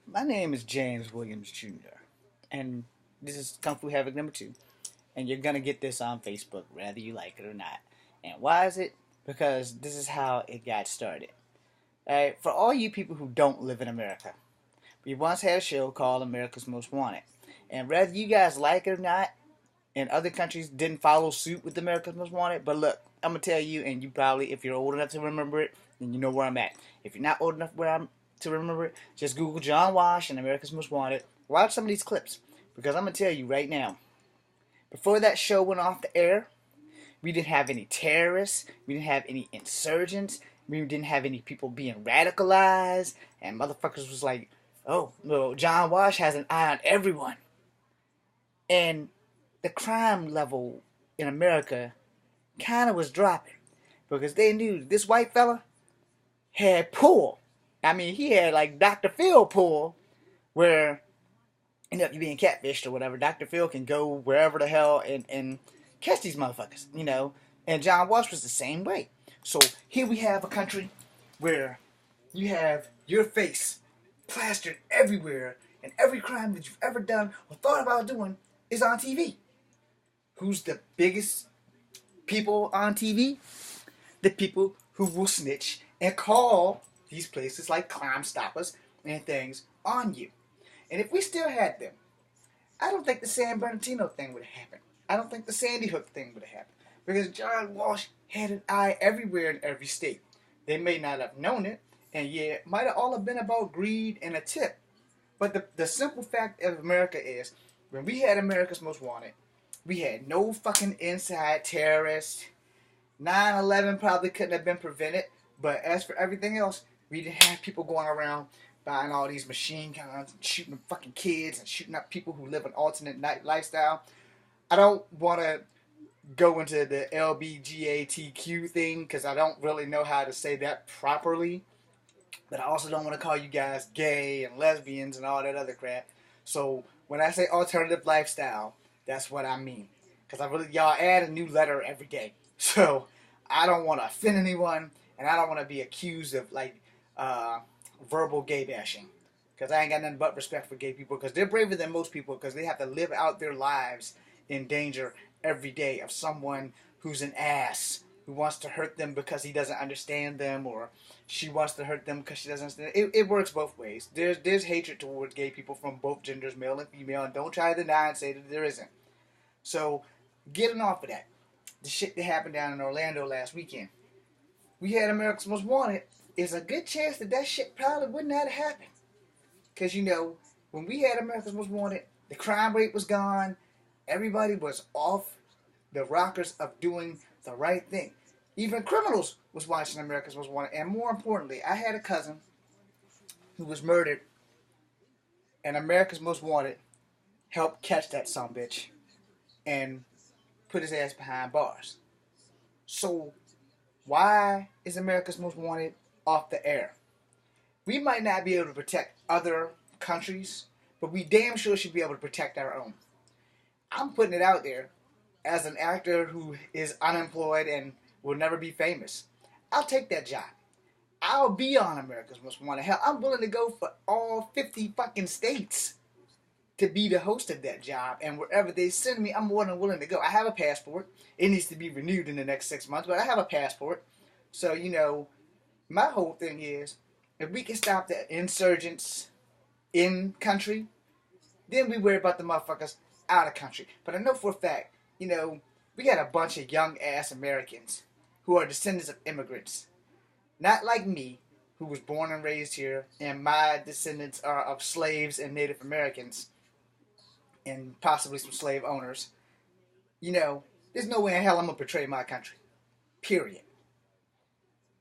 My name is James Williams Jr., and this is Kung Fu Havoc number 2. And you're gonna get this on Facebook, whether you like it or not. And why is it? Because this is how it got started. Alright, for all you people who don't live in America, we once had a show called America's Most Wanted. And whether you guys like it or not, and other countries didn't follow suit with America's Most Wanted, but look, I'm gonna tell you, and you probably, if you're old enough to remember it, then you know where I'm at. If you're not old enough where I'm to remember it, just Google John Wash and America's Most Wanted. Watch some of these clips, because I'm gonna tell you right now. Before that show went off the air, we didn't have any terrorists, we didn't have any insurgents, we didn't have any people being radicalized, and motherfuckers was like, oh, well, John Wash has an eye on everyone. And the crime level in America kind of was dropping because they knew this white fella had pull. I mean, he had like Dr. Phil pull, where if you're being catfished or whatever, Dr. Phil can go wherever the hell and catch these motherfuckers. And John Walsh was the same way. So here we have a country where you have your face plastered everywhere, and every crime that you've ever done or thought about doing is on TV. Who's the biggest people on TV? The people who will snitch and call these places like Crime Stoppers and things on you. And if we still had them, I don't think the San Bernardino thing would have happened. I don't think the Sandy Hook thing would have happened. Because John Walsh had an eye everywhere in every state. They may not have known it, and yeah, it might have all have been about greed and a tip. But the simple fact of America is, when we had America's Most Wanted, we had no fucking inside terrorists. 9/11 probably couldn't have been prevented, but as for everything else, we didn't have people going around buying all these machine guns and shooting fucking kids and shooting up people who live an alternate night lifestyle. I don't want to go into the LBGATQ thing because I don't really know how to say that properly, but I also don't want to call you guys gay and lesbians and all that other crap. So when I say alternative lifestyle, that's what I mean. Because y'all add a new letter every day. So I don't want to offend anyone, and I don't want to be accused of verbal gay bashing. Because I ain't got nothing but respect for gay people, because they're braver than most people, because they have to live out their lives in danger every day of someone who's an ass, who wants to hurt them because he doesn't understand them, or she wants to hurt them because she doesn't understand. It works both ways. There's hatred towards gay people from both genders, male and female, and don't try to deny and say that there isn't. So, getting off of that, the shit that happened down in Orlando last weekend, we had America's Most Wanted. There's a good chance that shit probably wouldn't have happened. Because, when we had America's Most Wanted, the crime rate was gone. Everybody was off the rockers of doing the right thing. Even criminals was watching America's Most Wanted. And more importantly, I had a cousin who was murdered, and America's Most Wanted helped catch that sumbitch and put his ass behind bars. So, why is America's Most Wanted off the air? We might not be able to protect other countries, but we damn sure should be able to protect our own. I'm putting it out there as an actor who is unemployed and will never be famous. I'll take that job. I'll be on America's Most Wanted. Hell, I'm willing to go for all 50 fucking states to be the host of that job. And wherever they send me, I'm more than willing to go. I have a passport. It needs to be renewed in the next 6 months, but I have a passport. So, my whole thing is, if we can stop the insurgents in country, then we worry about the motherfuckers out of country. But I know for a fact, we got a bunch of young ass Americans who are descendants of immigrants. Not like me, who was born and raised here, and my descendants are of slaves and Native Americans, and possibly some slave owners. There's no way in hell I'm going to betray my country. Period.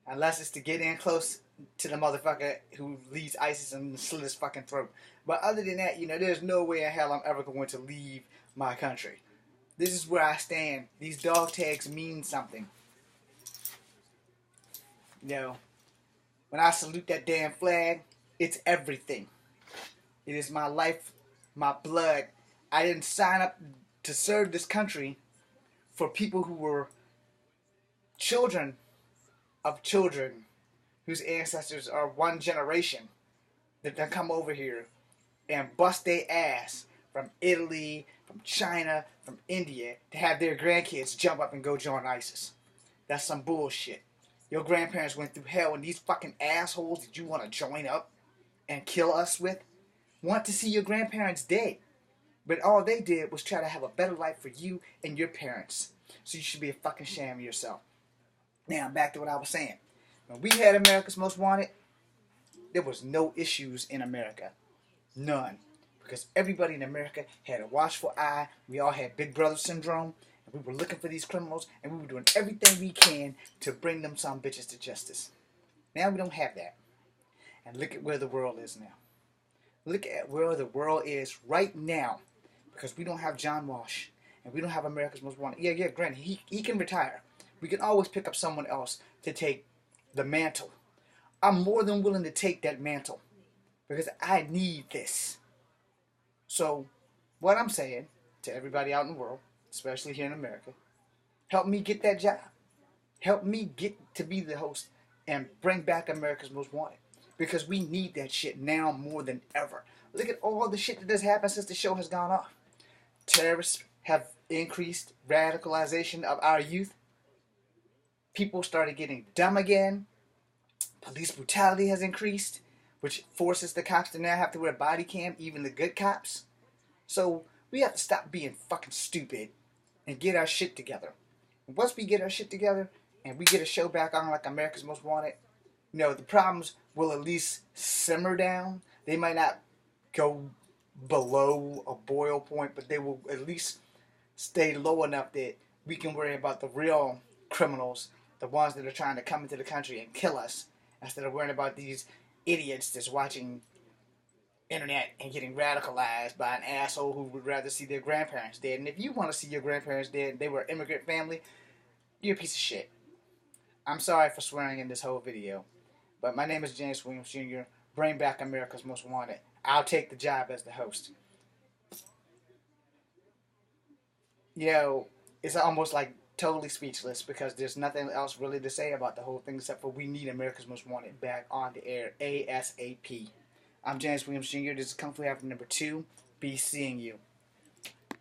Unless it's to get in close to the motherfucker who leads ISIS and slit his fucking throat. But other than that, there's no way in hell I'm ever going to leave my country. This is where I stand. These dog tags mean something. When I salute that damn flag, it's everything. It is my life, my blood. I didn't sign up to serve this country for people who were children of children whose ancestors are one generation that come over here and bust their ass from Italy, from China, from India to have their grandkids jump up and go join ISIS. That's some bullshit. Your grandparents went through hell, and these fucking assholes that you want to join up and kill us with want to see your grandparents dead. But all they did was try to have a better life for you and your parents. So you should be a fucking shame of yourself. Now, back to what I was saying. When we had America's Most Wanted, there was no issues in America. None. Because everybody in America had a watchful eye. We all had Big Brother syndrome. And we were looking for these criminals. And we were doing everything we can to bring them some bitches to justice. Now we don't have that. And look at where the world is now. Look at where the world is right now. Because we don't have John Walsh. And we don't have America's Most Wanted. Yeah, granted, he can retire. We can always pick up someone else to take the mantle. I'm more than willing to take that mantle. Because I need this. So, what I'm saying to everybody out in the world, especially here in America, help me get that job. Help me get to be the host and bring back America's Most Wanted. Because we need that shit now more than ever. Look at all the shit that has happened since the show has gone off. Terrorists have increased, radicalization of our youth. People started getting dumb again. Police brutality has increased, which forces the cops to now have to wear body cam, even the good cops. So we have to stop being fucking stupid and get our shit together. And once we get our shit together and we get a show back on like America's Most Wanted, the problems will at least simmer down. They might not go below a boil point, but they will at least stay low enough that we can worry about the real criminals, the ones that are trying to come into the country and kill us, instead of worrying about these idiots that's watching internet and getting radicalized by an asshole who would rather see their grandparents dead. And if you want to see your grandparents dead and they were an immigrant family, you're a piece of shit. I'm sorry for swearing in this whole video, but my name is James Williams Jr. Bring back America's Most Wanted. I'll take the job as the host. It's almost like totally speechless because there's nothing else really to say about the whole thing except for we need America's Most Wanted back on the air ASAP. I'm James Williams Jr. This is Kung Fu Africa number 2. Be seeing you.